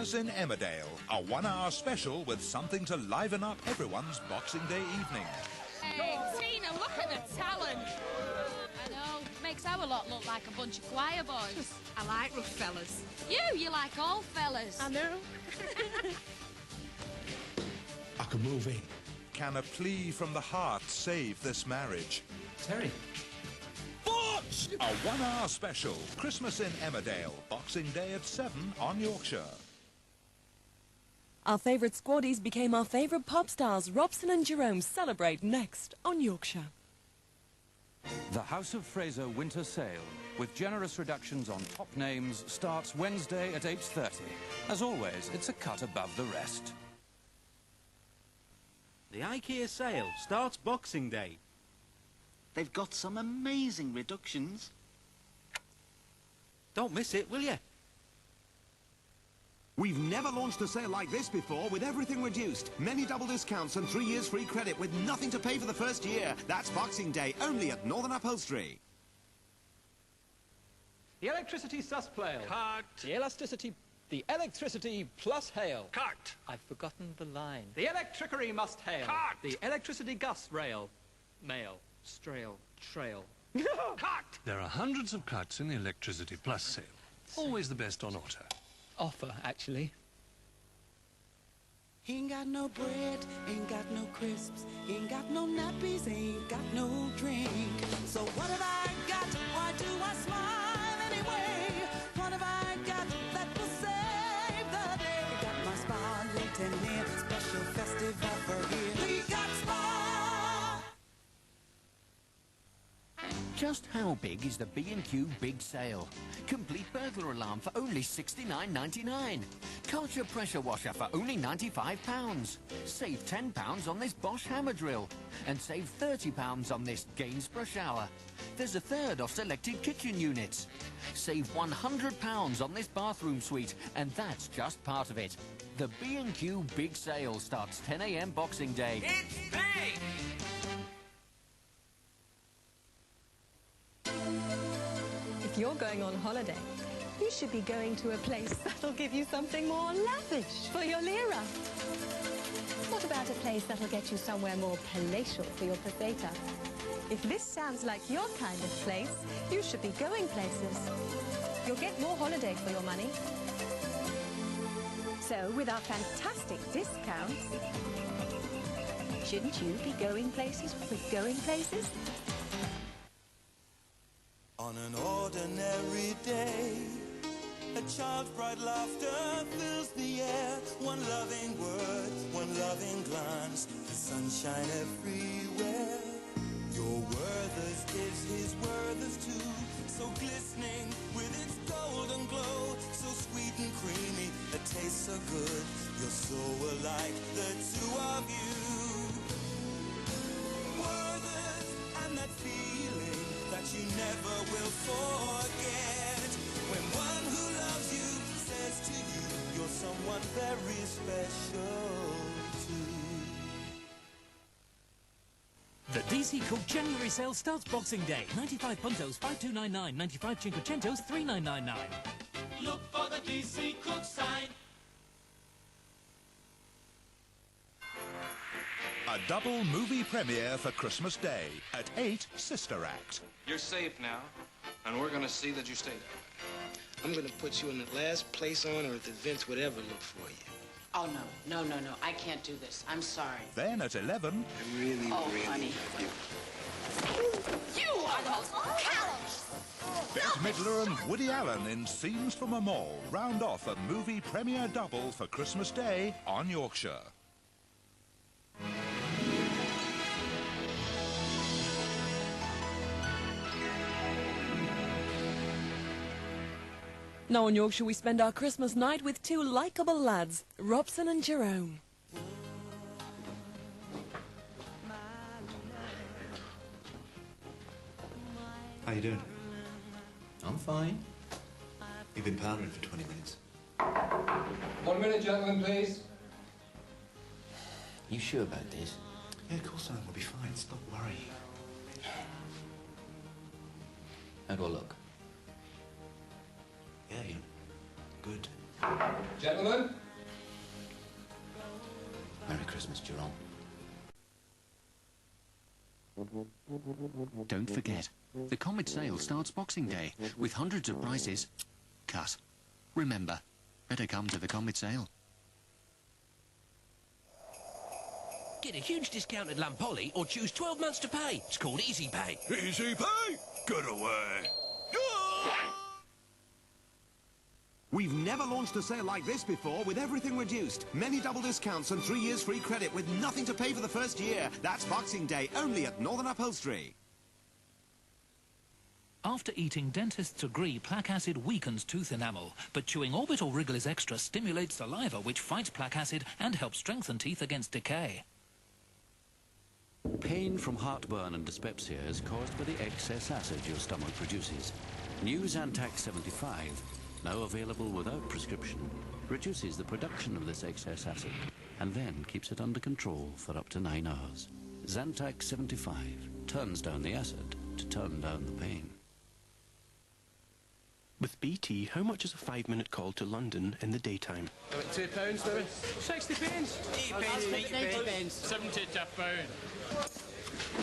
In Emmerdale, a 1-hour special with something to liven up everyone's Boxing Day evening. Hey, Tina, look at the talent. I know, makes our lot look like a bunch of choir boys. I like rough fellas. You like all fellas. I know. I can move in. Can a plea from the heart save this marriage? Terry. A 1-hour special, Christmas in Emmerdale, Boxing Day at 7 on Yorkshire. Our favourite squaddies became our favourite pop stars. Robson and Jerome celebrate next on Yorkshire. The House of Fraser Winter Sale, with generous reductions on top names, starts Wednesday at 8:30. As always, it's a cut above the rest. The IKEA sale starts Boxing Day. They've got some amazing reductions. Don't miss it, will you? We've never launched a sale like this before, with everything reduced. Many double discounts and 3 years free credit with nothing to pay for the first year. That's Boxing Day, only at Northern Upholstery. The electricity susplail. Cart. The elasticity... The electricity plus hail. Cart. I've forgotten the line. The electricery must hail. Cart. The electricity gus rail. Mail. Strail. Trail. Cart. There are hundreds of cuts in the Electricity Plus sale. Always the best on auto. Offer, actually. He ain't got no bread, ain't got no crisps, he ain't got no nappies, ain't got no drink. So what have I got? Why do I smile anyway? What have I got that will save the day? Got my spa Linton here, special festive offer here. We got spa! Just how big is the B&Q Big Sale? Complete burglar alarm for only $69.99. Culture pressure washer for only £95. Save £10 on this Bosch hammer drill. And save £30 on this Gainsborough shower. There's a third off selected kitchen units. Save £100 on this bathroom suite. And that's just part of it. The B&Q Big Sale starts 10 a.m. Boxing Day. It's big! If you're going on holiday, you should be going to a place that'll give you something more lavish for your lira. What about a place that'll get you somewhere more palatial for your peseta? If this sounds like your kind of place, you should be going places. You'll get more holiday for your money. So, with our fantastic discounts, shouldn't you be going places with going places? On an ordinary day, a child's bright laughter fills the air. One loving word, one loving glance, the sunshine everywhere. Your Werther's is his Werther's too, so glistening with its golden glow, so sweet and creamy, it tastes so good. You're so alike, the two of you. Werther's and that feeling that you never will forget. When one who loves you says to you, you're someone very special too. The DC Cook January sale starts Boxing Day. 95 Puntos, 5299. 95 Cinquecentos, 3999. Look for the DC Cook sign. A double movie premiere for Christmas Day. At 8, Sister Act. You're safe now, and we're going to see that you stay there. I'm going to put you in the last place on earth that Vince would ever look for you. Oh, no. I can't do this. I'm sorry. Then at 11... I really honey. love you. You are the most callous! Bette Midler and Woody Allen in Scenes from a Mall round off a movie premiere double for Christmas Day on Yorkshire. Now in Yorkshire we spend our Christmas night with two likeable lads, Robson and Jerome. How you doing? I'm fine. You've been powdering for 20 minutes. 1 minute, gentlemen, please. You sure about this? Yeah, of course I am. We'll be fine. Stop worrying. How do I look? Yeah, you good. Gentlemen? Merry Christmas, Jerome. Don't forget, the Comet sale starts Boxing Day with hundreds of prizes cut. Remember, better come to the Comet sale. Get a huge discount at Lampoli or choose 12 months to pay. It's called Easy Pay. Easy pay? Get away. We've never launched a sale like this before with everything reduced. Many double discounts and 3 years free credit with nothing to pay for the first year. That's Boxing Day only at Northern Upholstery. After eating, dentists agree plaque acid weakens tooth enamel, but chewing Orbital Wriggles Extra stimulates saliva, which fights plaque acid and helps strengthen teeth against decay. Pain from heartburn and dyspepsia is caused by the excess acid your stomach produces. New Zantac 75, now available without prescription, reduces the production of this excess acid and then keeps it under control for up to 9 hours. Zantac 75 turns down the acid to turn down the pain. With BT, how much is a 5-minute call to London in the daytime? £2, maybe? 60 pence. 80 pence. 70 to a pound.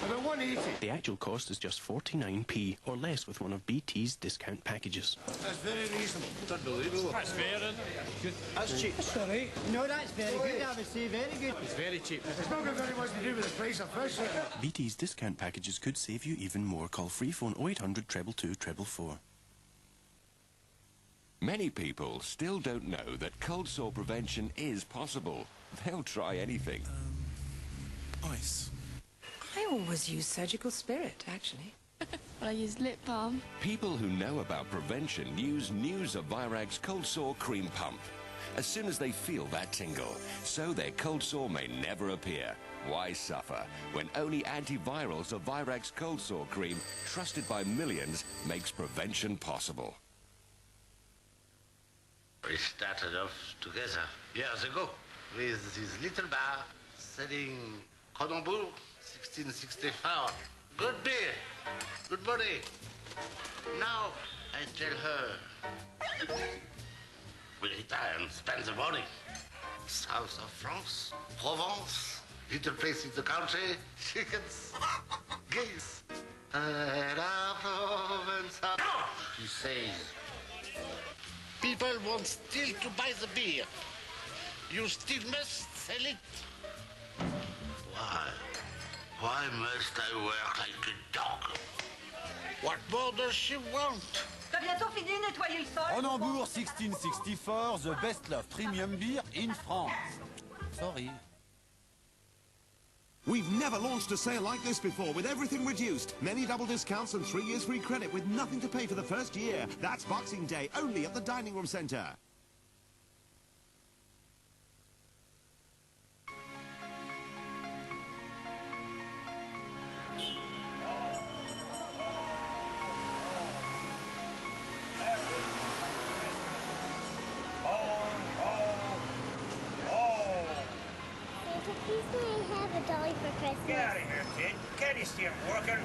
About 180. The actual cost is just 49p or less with one of BT's discount packages. That's very reasonable. It's unbelievable. That's fair, isn't it? Good. That's cheap. That's all right. No, that's very good, I would say. Very good. It's very cheap. It's not got very much to do with the price of fish. BT's discount packages could save you even more. Call free phone 0800 222 444. Many people still don't know that cold sore prevention is possible. They'll try anything. Ice. I always use surgical spirit, actually. I use lip balm. People who know about prevention use new Zavirax cold sore cream pump. As soon as they feel that tingle, so their cold sore may never appear. Why suffer when only antiviral Zavirax cold sore cream, trusted by millions, makes prevention possible? We started off together years ago with this little bar selling Cronenbourg 1664. Good beer, good money. Now I tell her we retire and spend the money. South of France, Provence, little place in the country, chickens, geese. La Provençale. She says, people want still to buy the beer. You still must sell it. Why? Why must I work like a dog? What more does she want? T'as bientôt fini de nettoyer le sol? Cronenbourg 1664, the best love premium beer in France. Sorry. We've never launched a sale like this before with everything reduced. Many double discounts and 3 years free credit with nothing to pay for the first year. That's Boxing Day only at the Dining Room Centre. Get out of here, kid. Can't you see I'm working?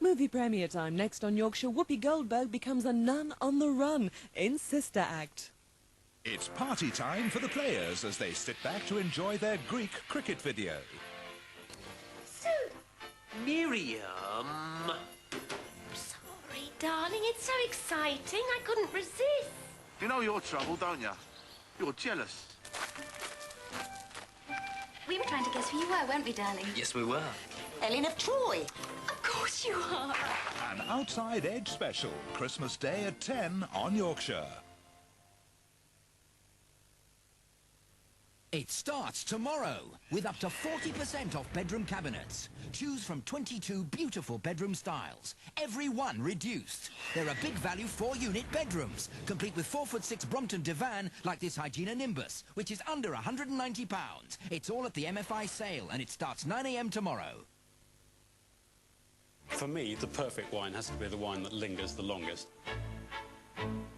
Movie premiere time next on Yorkshire. Whoopi Goldberg becomes a nun on the run in Sister Act. It's party time for the players as they sit back to enjoy their Greek cricket video. Miriam! Sorry, darling. It's so exciting. I couldn't resist. You know your trouble, don't you? You're jealous. We were trying to guess who you were, weren't we, darling? Yes, we were. Ellen of Troy. Of course you are. An Outside Edge special, Christmas Day at 10 on Yorkshire. It starts tomorrow with up to 40% off bedroom cabinets. Choose from 22 beautiful bedroom styles, every one reduced. They're a big value 4-unit bedrooms, complete with 4'6" Brompton divan like this Hygiena Nimbus, which is under £190. It's all at the MFI sale and it starts 9 AM tomorrow. For me, the perfect wine has to be the wine that lingers the longest.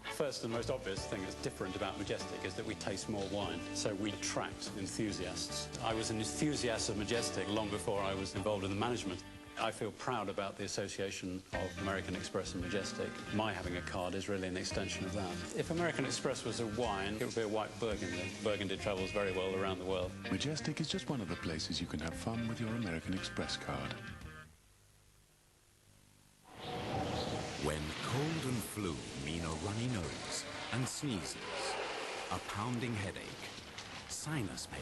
First and most obvious thing that's different about Majestic is that we taste more wine, so we attract enthusiasts. I was an enthusiast of Majestic long before I was involved in the management. I feel proud about the association of American Express and Majestic. My having a card is really an extension of that. If American Express was a wine, it would be a white Burgundy. Burgundy travels very well around the world. Majestic is just one of the places you can have fun with your American Express card. When cold and flu mean a runny nose and sneezes, a pounding headache, sinus pain,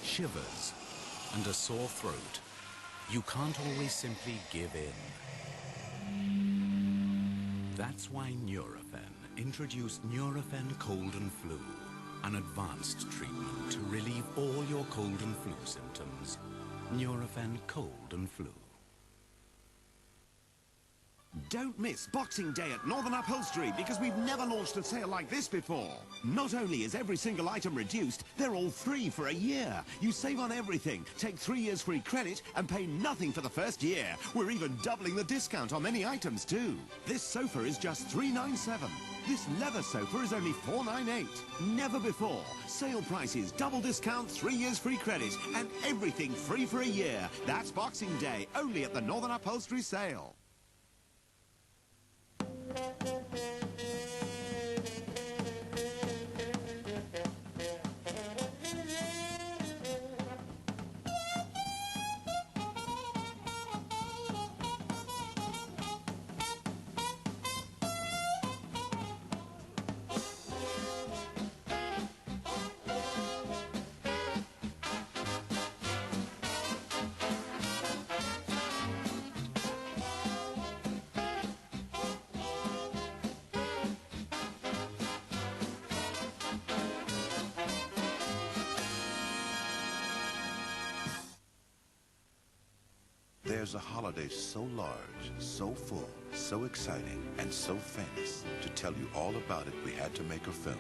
shivers, and a sore throat, you can't always simply give in. That's why Nurofen introduced Nurofen Cold and Flu, an advanced treatment to relieve all your cold and flu symptoms. Nurofen Cold and Flu. Don't miss Boxing Day at Northern Upholstery because we've never launched a sale like this before. Not only is every single item reduced, they're all free for a year. You save on everything, take 3 years free credit and pay nothing for the first year. We're even doubling the discount on many items too. This sofa is just $397. This leather sofa is only $498. Never before. Sale prices, double discount, 3 years free credit and everything free for a year. That's Boxing Day, only at the Northern Upholstery sale. There's a holiday so large, so full, so exciting, and so famous. To tell you all about it, we had to make a film.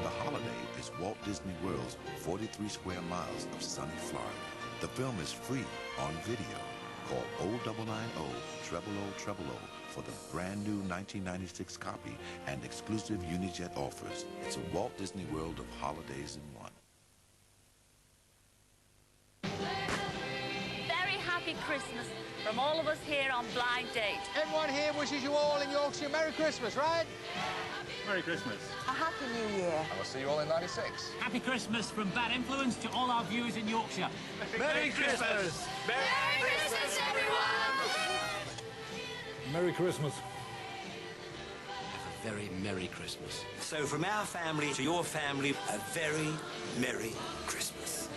The holiday is Walt Disney World's 43 square miles of sunny Florida. The film is free on video. Call 0990-0000 for the brand new 1996 copy and exclusive Unijet offers. It's a Walt Disney World of holidays in one. Christmas from all of us here on Blind Date. Everyone here wishes you all in Yorkshire Merry Christmas, right? Merry Christmas. A Happy New Year. And we'll see you all in '96. Happy Christmas from Bad Influence to all our viewers in Yorkshire. Merry Christmas! Merry Christmas, everyone! Merry Christmas. Have a very Merry Christmas. So from our family to your family, a very Merry Christmas.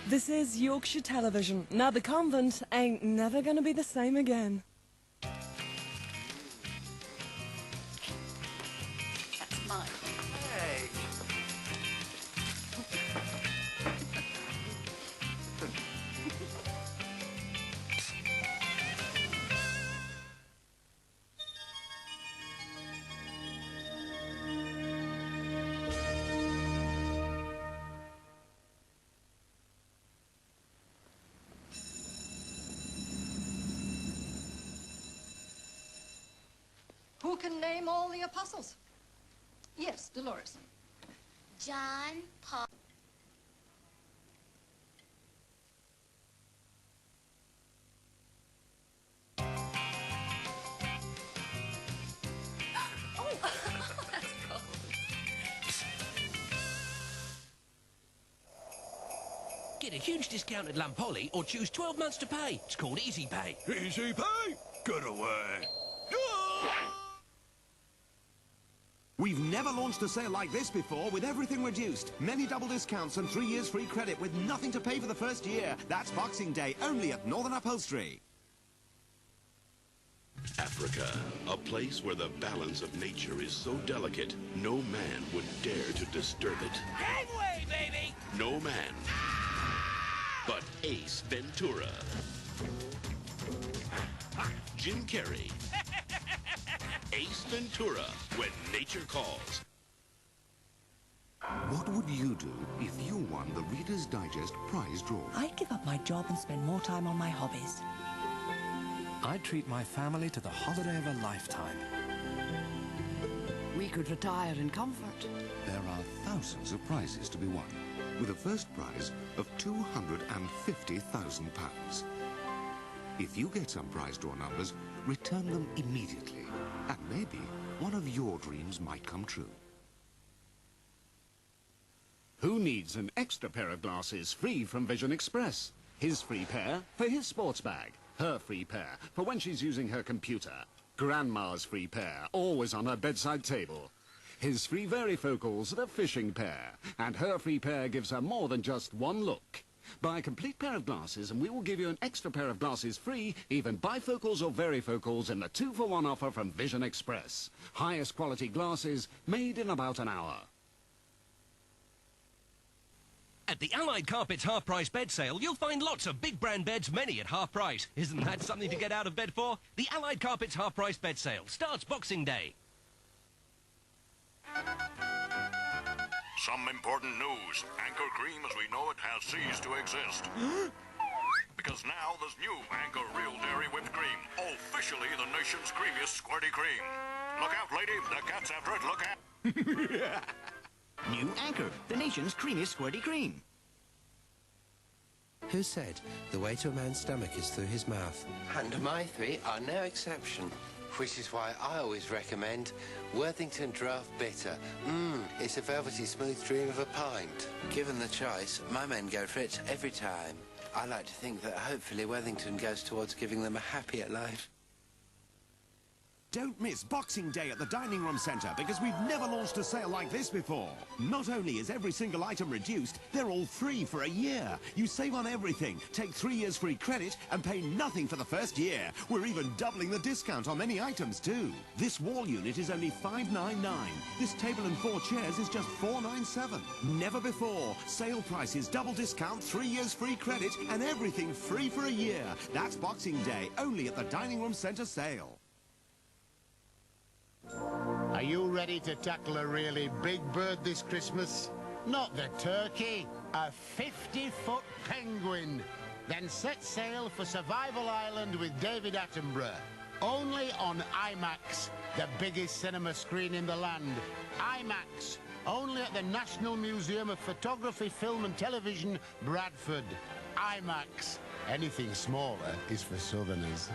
This is Yorkshire Television. Now the convent ain't never gonna be the same again. That's mine. Hey. Who can name all the apostles? Yes, Dolores. John, Paul. Oh, that's cold. Get a huge discount at Lampoli or choose 12 months to pay. It's called Easy Pay. Easy Pay? Get away. We've never launched a sale like this before, with everything reduced. Many double discounts and 3 years free credit with nothing to pay for the first year. That's Boxing Day, only at Northern Upholstery. Africa, a place where the balance of nature is so delicate, no man would dare to disturb it. Gangway, baby! No man, but Ace Ventura. Jim Carrey. Ace Ventura, when nature calls. What would you do if you won the Reader's Digest prize draw? I'd give up my job and spend more time on my hobbies. I'd treat my family to the holiday of a lifetime. We could retire in comfort. There are thousands of prizes to be won, with a first prize of £250,000. If you get some prize draw numbers, return them immediately. And maybe one of your dreams might come true. Who needs an extra pair of glasses free from Vision Express? His free pair for his sports bag. Her free pair for when she's using her computer. Grandma's free pair, always on her bedside table. His free varifocals, the fishing pair. And her free pair gives her more than just one look. Buy a complete pair of glasses and we will give you an extra pair of glasses free, even bifocals or varifocals in the 2-for-1 offer from Vision Express. Highest quality glasses, made in about an hour. At the Allied Carpets half-price bed sale, you'll find lots of big brand beds, many at half price. Isn't that something to get out of bed for? The Allied Carpets half-price bed sale starts Boxing Day. Some important news. Anchor Cream as we know it has ceased to exist. Because now there's new Anchor Real Dairy Whipped Cream. Officially the nation's creamiest squirty cream. Look out, lady. The cat's after it. Look out. New Anchor, the nation's creamiest squirty cream. Who said the way to a man's stomach is through his mouth? And my three are no exception. Which is why I always recommend Worthington Draft Bitter. It's a velvety smooth dream of a pint. Given the choice, my men go for it every time. I like to think that hopefully Worthington goes towards giving them a happier life. Don't miss Boxing Day at the Dining Room Centre, because we've never launched a sale like this before. Not only is every single item reduced, they're all free for a year. You save on everything, take 3 years free credit, and pay nothing for the first year. We're even doubling the discount on many items too. This wall unit is only $5.99. This table and 4 chairs is just $4.97. Never before. Sale prices, double discount, 3 years free credit, and everything free for a year. That's Boxing Day, only at the Dining Room Centre sale. Are you ready to tackle a really big bird this Christmas? Not the turkey, a 50-foot penguin. Then set sail for Survival Island with David Attenborough. Only on IMAX, the biggest cinema screen in the land. IMAX, only at the National Museum of Photography, Film and Television, Bradford. IMAX, anything smaller is for Southerners.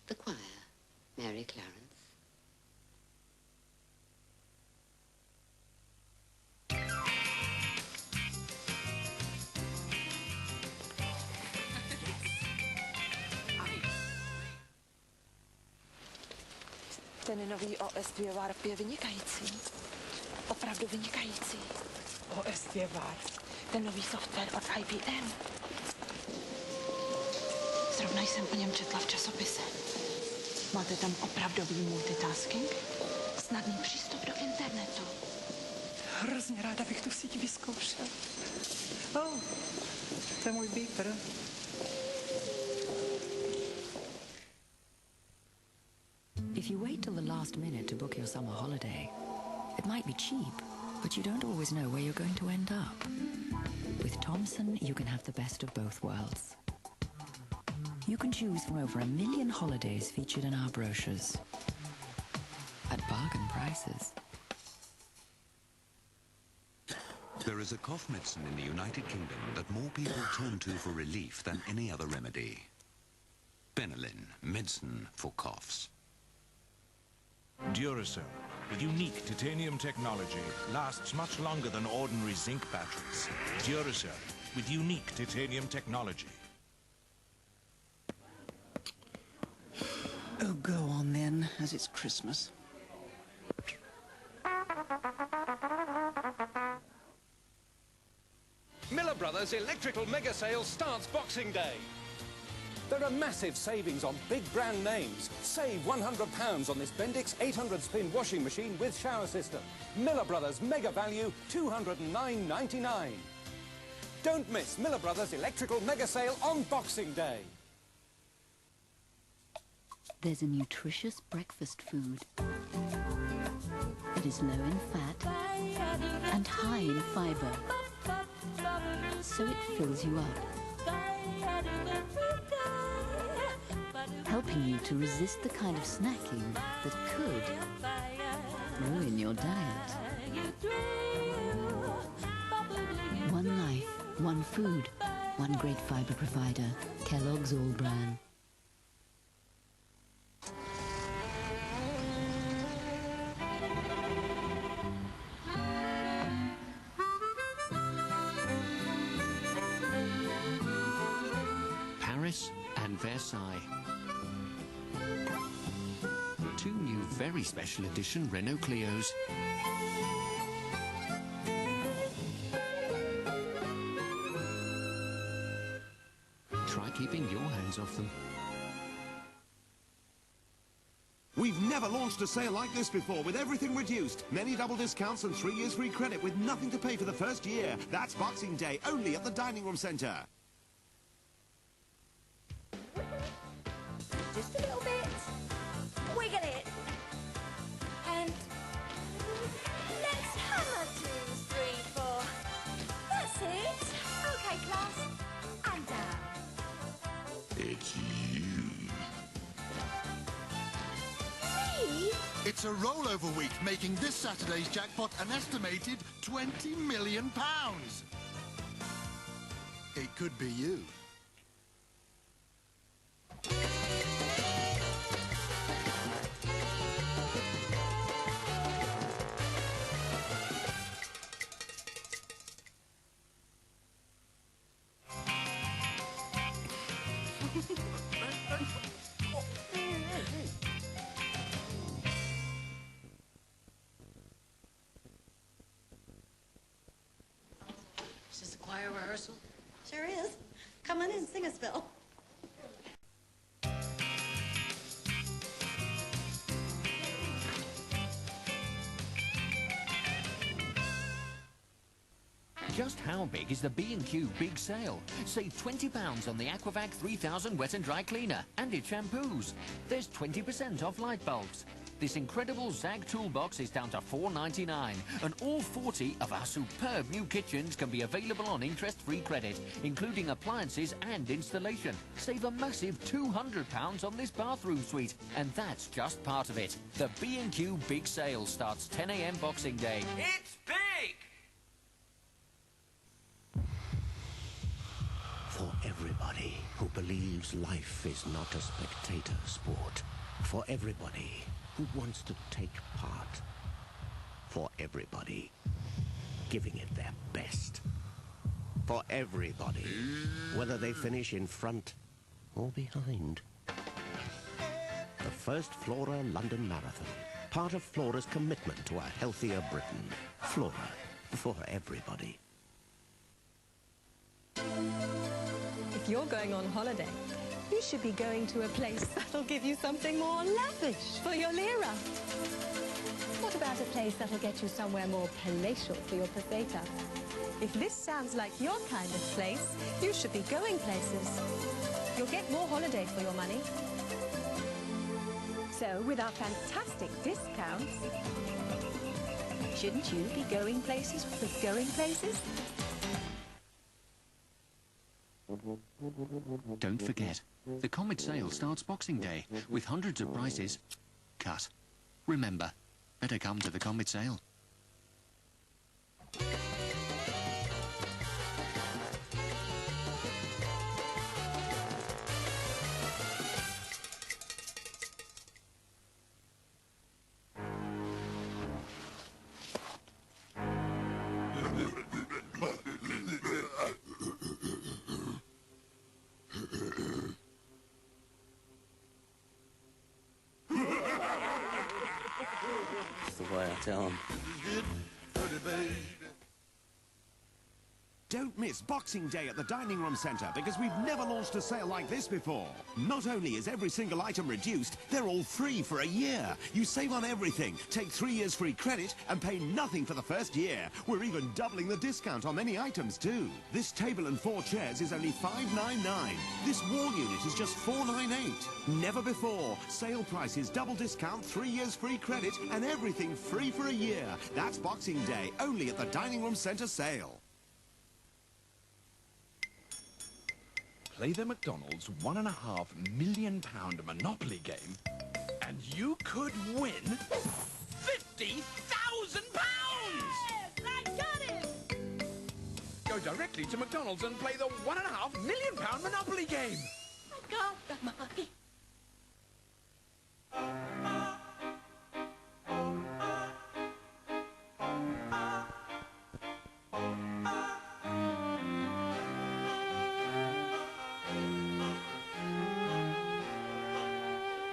The choir, Mary Clarence. Ten nový OS2 Warp je vynikající. Opravdu vynikající. OS2 Warp. Ten nový software od IBM. Zrovna jsem o něm četla v časopise. Máte tam opravdový multitasking? Snadný přístup do internetu. Hrozně ráda bych tu síť vyzkoušel. To je můj beeper. If you wait till the last minute to book your summer holiday, it might be cheap, but you don't always know where you're going to end up. With Thomson, you can have the best of both worlds. You can choose from over 1 million holidays featured in our brochures at bargain prices. There is a cough medicine in the United Kingdom that more people turn to for relief than any other remedy. Benylin, medicine for coughs. Duracell, with unique titanium technology, lasts much longer than ordinary zinc batteries. Duracell, with unique titanium technology. Oh, go on then, as it's Christmas. Miller Brothers Electrical Mega Sale starts Boxing Day. There are massive savings on big brand names. Save £100 on this Bendix 800-spin washing machine with shower system. Miller Brothers Mega Value, £209.99. Don't miss Miller Brothers Electrical Mega Sale on Boxing Day. There's a nutritious breakfast food that is low in fat and high in fibre, so it fills you up, helping you to resist the kind of snacking that could ruin your diet. One life, one food, one great fibre provider, Kellogg's All Bran. Paris and Versailles. Two new very special edition Renault Clios. Try keeping your hands off them. We've never launched a sale like this before, with everything reduced. Many double discounts and 3 years free credit with nothing to pay for the first year. That's Boxing Day, only at the Dining Room Centre. Just a little bit. Wiggle it. And let's hammer 2, 3, 4. That's it. Okay, class. And down. It's you. Me? It's a rollover week, making this Saturday's jackpot an estimated £20 million. It could be you. Is this a choir rehearsal? Sure is. Come on in, sing a spell. Just how big is the B&Q Big Sale? Save £20 on the Aquavac 3000 wet and dry cleaner and its shampoos. There's 20% off light bulbs. This incredible Zag toolbox is down to £4.99, and all 40 of our superb new kitchens can be available on interest-free credit, including appliances and installation. Save a massive £200 on this bathroom suite, and that's just part of it. The B&Q Big Sale starts 10 a.m. Boxing Day. It's big! For everybody who believes life is not a spectator sport. For everybody who wants to take part. For everybody giving it their best. For everybody, whether they finish in front or behind. The first Flora London Marathon, part of Flora's commitment to a healthier Britain. Flora, for everybody. If you're going on holiday, you should be going to a place that'll give you something more lavish for your lira. What about a place that'll get you somewhere more palatial for your peseta? If this sounds like your kind of place, you should be going places. You'll get more holiday for your money. So, with our fantastic discounts, shouldn't you be going places with going places? Don't forget, the Comet Sale starts Boxing Day with hundreds of prices cut. Remember, better come to the Comet Sale. the way I tell them. Don't miss Boxing Day at the Dining Room Centre because we've never launched a sale like this before. Not only is every single item reduced, they're all free for a year. You save on everything, take 3 years free credit and pay nothing for the first year. We're even doubling the discount on many items too. This table and 4 chairs is only $599. This wall unit is just $498. Never before. Sale prices, double discount, 3 years free credit and everything free for a year. That's Boxing Day, only at the Dining Room Centre sale. Play the McDonald's £1.5 million Monopoly game, and you could win £50,000! Yes, I got it! Go directly to McDonald's and play the £1.5 million Monopoly game. I got the money.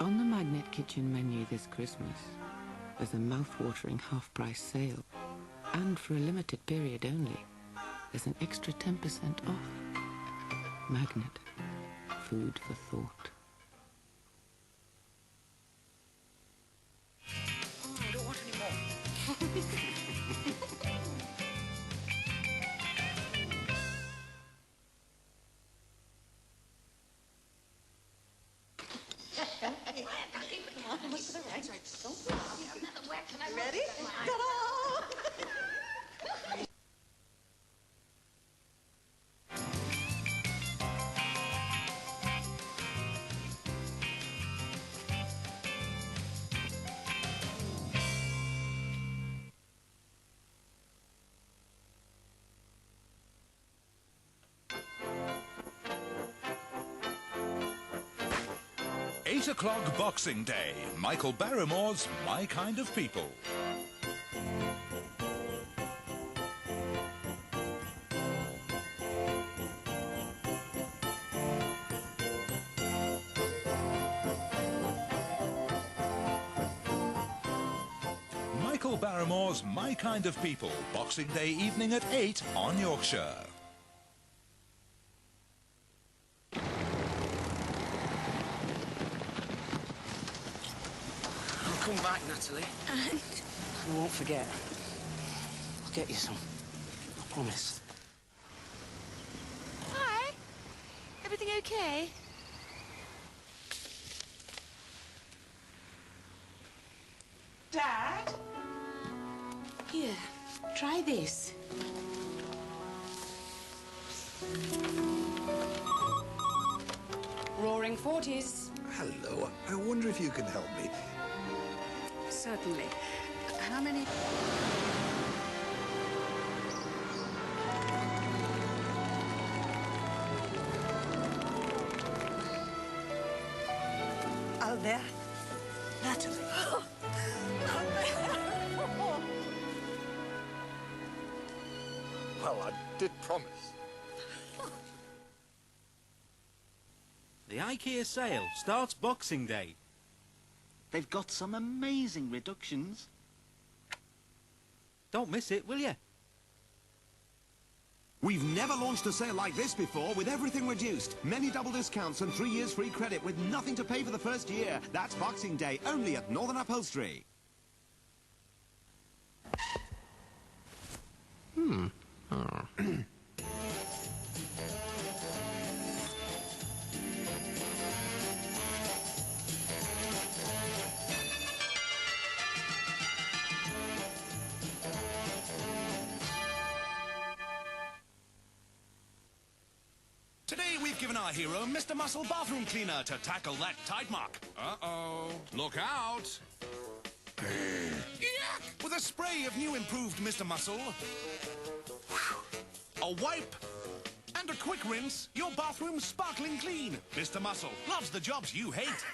On the Magnet Kitchen menu this Christmas, there's a mouth-watering half-price sale. And for a limited period only, there's an extra 10% off. Magnet. Food for thought. I don't want any more. Ready? Ta-da! Eight o'clock Boxing Day. Michael Barrymore's My Kind of People. Michael Barrymore's My Kind of People. Boxing Day evening at 8 on Yorkshire. Come back, Natalie. And? I won't forget. I'll get you some. I promise. Hi. Everything okay? Dad? Here, try this. Roaring 40s. Hello. I wonder if you can help me. Certainly. How many... Albert? Natalie. Well, I did promise. The IKEA sale starts Boxing Day. They've got some amazing reductions. Don't miss it, will you? We've never launched a sale like this before, with everything reduced. Many double discounts and 3 years free credit with nothing to pay for the first year. That's Boxing Day, only at Northern Upholstery. Today we've given our hero Mr. Muscle Bathroom Cleaner to tackle that tide mark. Uh-oh. Look out. Yuck! With a spray of new improved Mr. Muscle, a wipe, and a quick rinse, your bathroom's sparkling clean. Mr. Muscle loves the jobs you hate.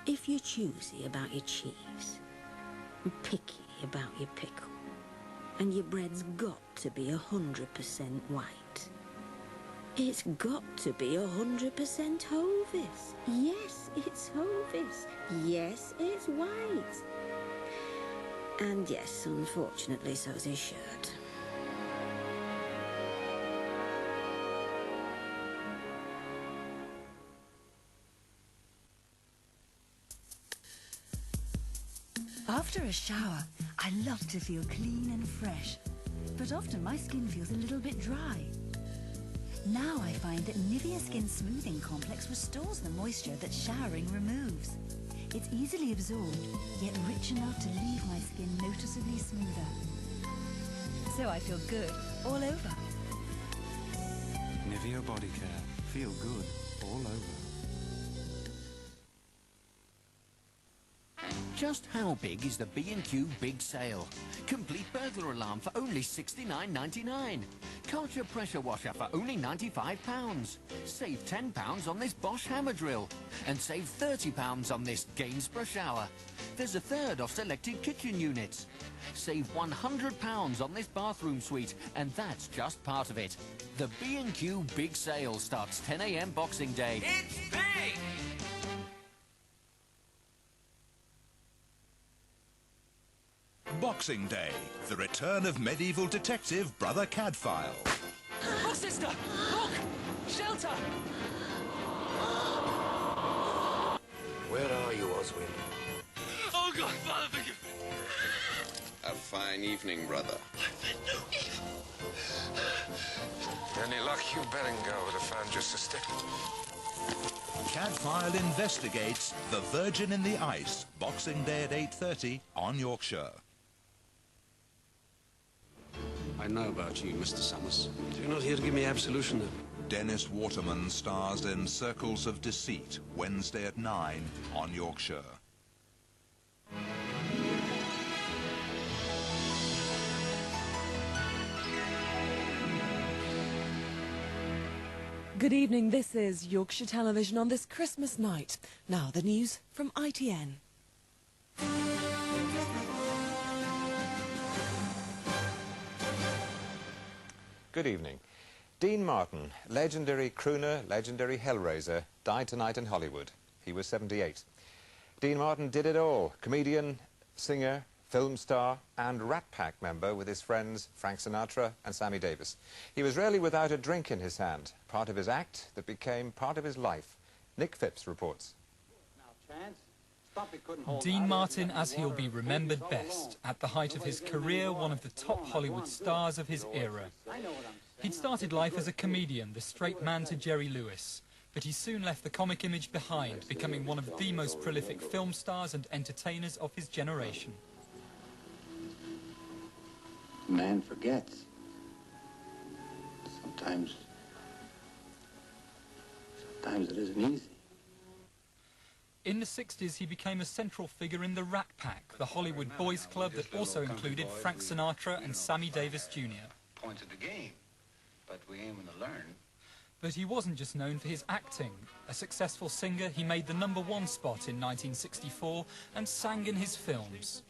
If you're choosy about your cheese, and picky about your pickle, and your bread's got to be 100% white, It's got to be 100% Hovis. Yes, it's Hovis. Yes, it's white. And yes, unfortunately, so's his shirt. After a shower, I love to feel clean and fresh, but often my skin feels a little bit dry. Now I find that Nivea Skin Smoothing Complex restores the moisture that showering removes. It's easily absorbed, yet rich enough to leave my skin noticeably smoother. So I feel good all over. Nivea Body Care. Feel good all over. Just how big is the B&Q Big Sale? Complete burglar alarm for only $69.99. Culture pressure washer for only £95. Save £10 on this Bosch hammer drill. And save £30 on this Gainsborough shower. There's a third off selected kitchen units. Save £100 on this bathroom suite, and that's just part of it. The B&Q Big Sale starts 10 a.m. Boxing Day. It's big! Boxing Day, the return of medieval detective Brother Cadfael. Oh, sister! Look! Shelter! Where are you, Oswin? Oh, God, Father, forgive me! A fine evening, brother. Any luck, Hugh Berengar would have found your sister. Cadfael investigates The Virgin in the Ice, Boxing Day at 8:30 on Yorkshire. I know about you, Mr. Summers. You're not here to give me absolution, then? Dennis Waterman stars in Circles of Deceit, Wednesday at 9 on Yorkshire. Good evening, this is Yorkshire Television on this Christmas night. Now the news from ITN. Good evening. Dean Martin, legendary crooner, legendary hellraiser, died tonight in Hollywood. He was 78. Dean Martin did it all. Comedian, singer, film star and Rat Pack member with his friends Frank Sinatra and Sammy Davis. He was rarely without a drink in his hand, part of his act that became part of his life. Nick Phipps reports. Dean Martin as he'll be remembered best. At the height of his career, one of the top Hollywood stars of his era. He'd started life as a comedian, the straight man to Jerry Lewis. But he soon left the comic image behind, becoming one of the most prolific film stars and entertainers of his generation. Man forgets. Sometimes it isn't easy. In the 60s, he became a central figure in the Rat Pack, the Hollywood boys club that also included Frank Sinatra and Sammy Davis Jr. Points of the game, but we aiming to learn. But he wasn't just known for his acting. A successful singer, he made the #1 spot in 1964 and sang in his films.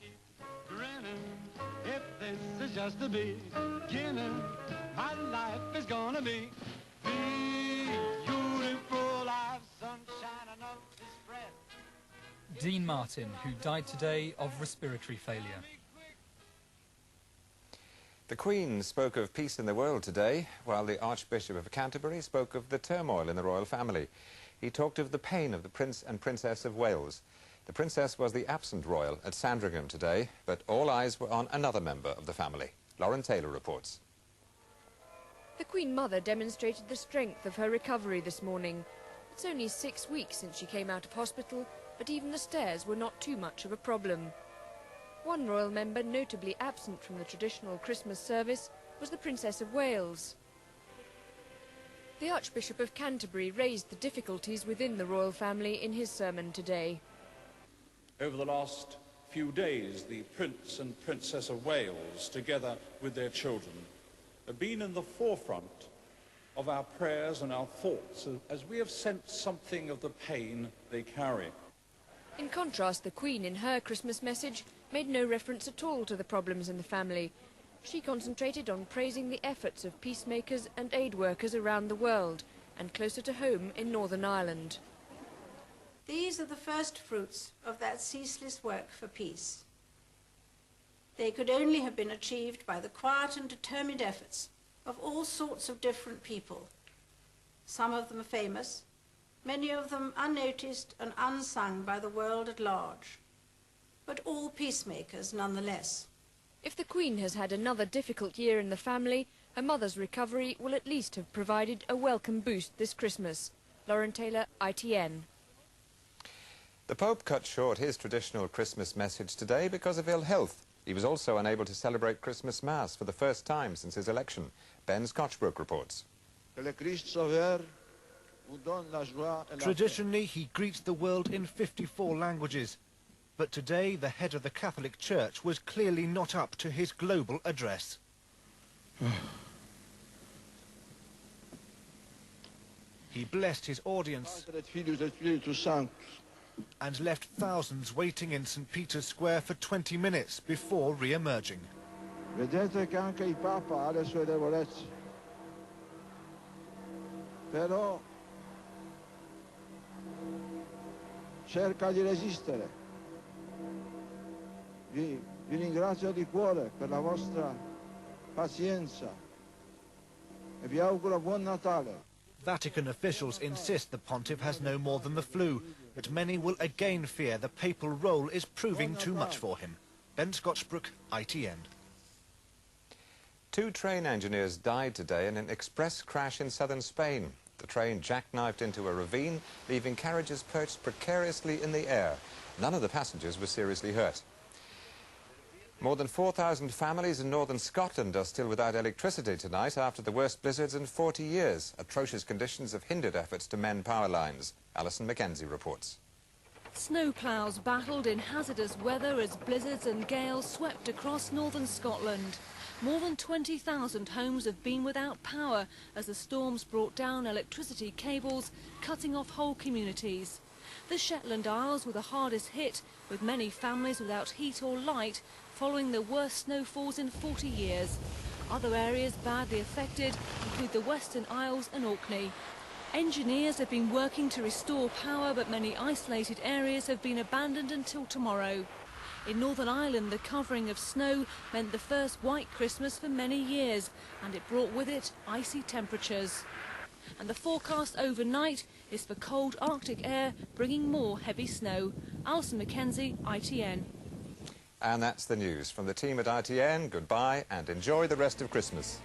If this is just the beginning, my life is gonna be beautiful. Life, sunshine, and love is spread. Dean Martin, who died today of respiratory failure. The Queen spoke of peace in the world today, while the Archbishop of Canterbury spoke of the turmoil in the royal family. He talked of the pain of the Prince and Princess of Wales. The Princess was the absent royal at Sandringham today, but all eyes were on another member of the family. Lauren Taylor reports. The Queen Mother demonstrated the strength of her recovery this morning. It's only 6 weeks since she came out of hospital, but even the stairs were not too much of a problem. One royal member notably absent from the traditional Christmas service was the Princess of Wales. The Archbishop of Canterbury raised the difficulties within the royal family in his sermon today. Over the last few days, the Prince and Princess of Wales, together with their children, have been in the forefront of our prayers and our thoughts as we have sensed something of the pain they carry. In contrast, the Queen, in her Christmas message, made no reference at all to the problems in the family. She concentrated on praising the efforts of peacemakers and aid workers around the world, and closer to home in Northern Ireland. These are the first fruits of that ceaseless work for peace. They could only have been achieved by the quiet and determined efforts of all sorts of different people, some of them famous, many of them unnoticed and unsung by the world at large, but all peacemakers nonetheless. If the Queen has had another difficult year in the family, her mother's recovery will at least have provided a welcome boost this Christmas. Lauren Taylor, ITN. The Pope cut short his traditional Christmas message today because of ill health. He was also unable to celebrate Christmas Mass for the first time since his election. Ben Scotchbrook reports. Traditionally, he greets the world in 54 languages. But today, the head of the Catholic Church was clearly not up to his global address. He blessed his audience and left thousands waiting in St. Peter's Square for 20 minutes before re-emerging. Vedete che anche il Papa ha le sue debolezze. Però cerca di resistere. Vi ringrazio di cuore per la vostra pazienza e vi auguro buon Natale. Vatican officials insist the pontiff has no more than the flu, but many will again fear the papal role is proving too much for him. Ben Scotchbrook, ITN. 2 train engineers died today in an express crash in southern Spain. The train jackknifed into a ravine, leaving carriages perched precariously in the air. None of the passengers were seriously hurt. More than 4,000 families in northern Scotland are still without electricity tonight after the worst blizzards in 40 years. Atrocious conditions have hindered efforts to mend power lines. Alison Mackenzie reports. Snowploughs battled in hazardous weather as blizzards and gales swept across northern Scotland. More than 20,000 homes have been without power as the storms brought down electricity cables, cutting off whole communities. The Shetland Isles were the hardest hit, with many families without heat or light following the worst snowfalls in 40 years. Other areas badly affected include the Western Isles and Orkney. Engineers have been working to restore power, but many isolated areas have been abandoned until tomorrow. In Northern Ireland, the covering of snow meant the first white Christmas for many years, and it brought with it icy temperatures. And the forecast overnight is for cold Arctic air, bringing more heavy snow. Alison Mackenzie, ITN. And that's the news. From the team at ITN, goodbye and enjoy the rest of Christmas.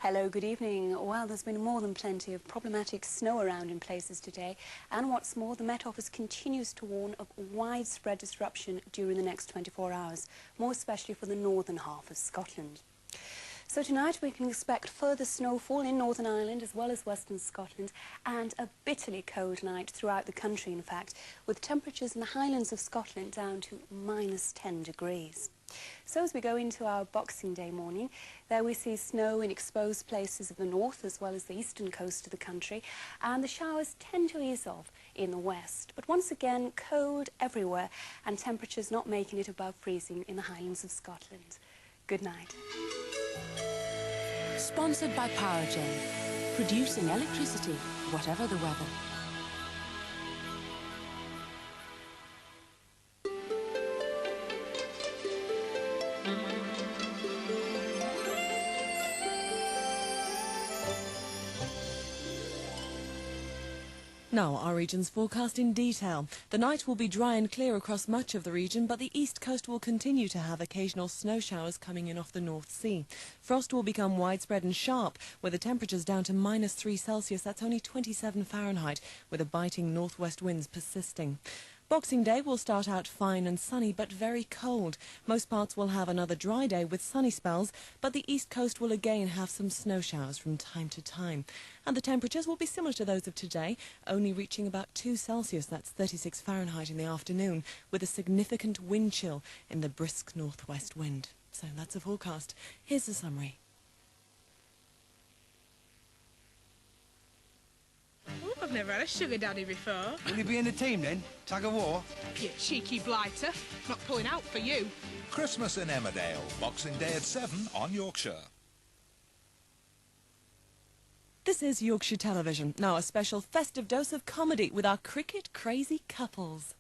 Hello, good evening. Well, there's been more than plenty of problematic snow around in places today, and what's more, the Met Office continues to warn of widespread disruption during the next 24 hours, more especially for the northern half of Scotland. So tonight we can expect further snowfall in Northern Ireland as well as Western Scotland, and a bitterly cold night throughout the country, in fact, with temperatures in the Highlands of Scotland down to -10 degrees. So as we go into our Boxing Day morning, there we see snow in exposed places of the north as well as the eastern coast of the country, and the showers tend to ease off in the west. But once again, cold everywhere, and temperatures not making it above freezing in the Highlands of Scotland. Good night. Sponsored by Powergen, producing electricity, whatever the weather. Now, our region's forecast in detail. The night will be dry and clear across much of the region, but the east coast will continue to have occasional snow showers coming in off the North Sea. Frost will become widespread and sharp, with the temperatures down to -3 Celsius, that's only 27 Fahrenheit, with the biting northwest winds persisting. Boxing Day will start out fine and sunny, but very cold. Most parts will have another dry day with sunny spells, but the east coast will again have some snow showers from time to time. And the temperatures will be similar to those of today, only reaching about 2 Celsius, that's 36 Fahrenheit in the afternoon, with a significant wind chill in the brisk northwest wind. So that's a forecast. Here's the summary. Oh, I've never had a sugar daddy before. Will you be in the team then? Tug of war? You cheeky blighter. Not pulling out for you. Christmas in Emmerdale, Boxing Day at 7 on Yorkshire. This is Yorkshire Television. Now a special festive dose of comedy with our cricket-crazy couples.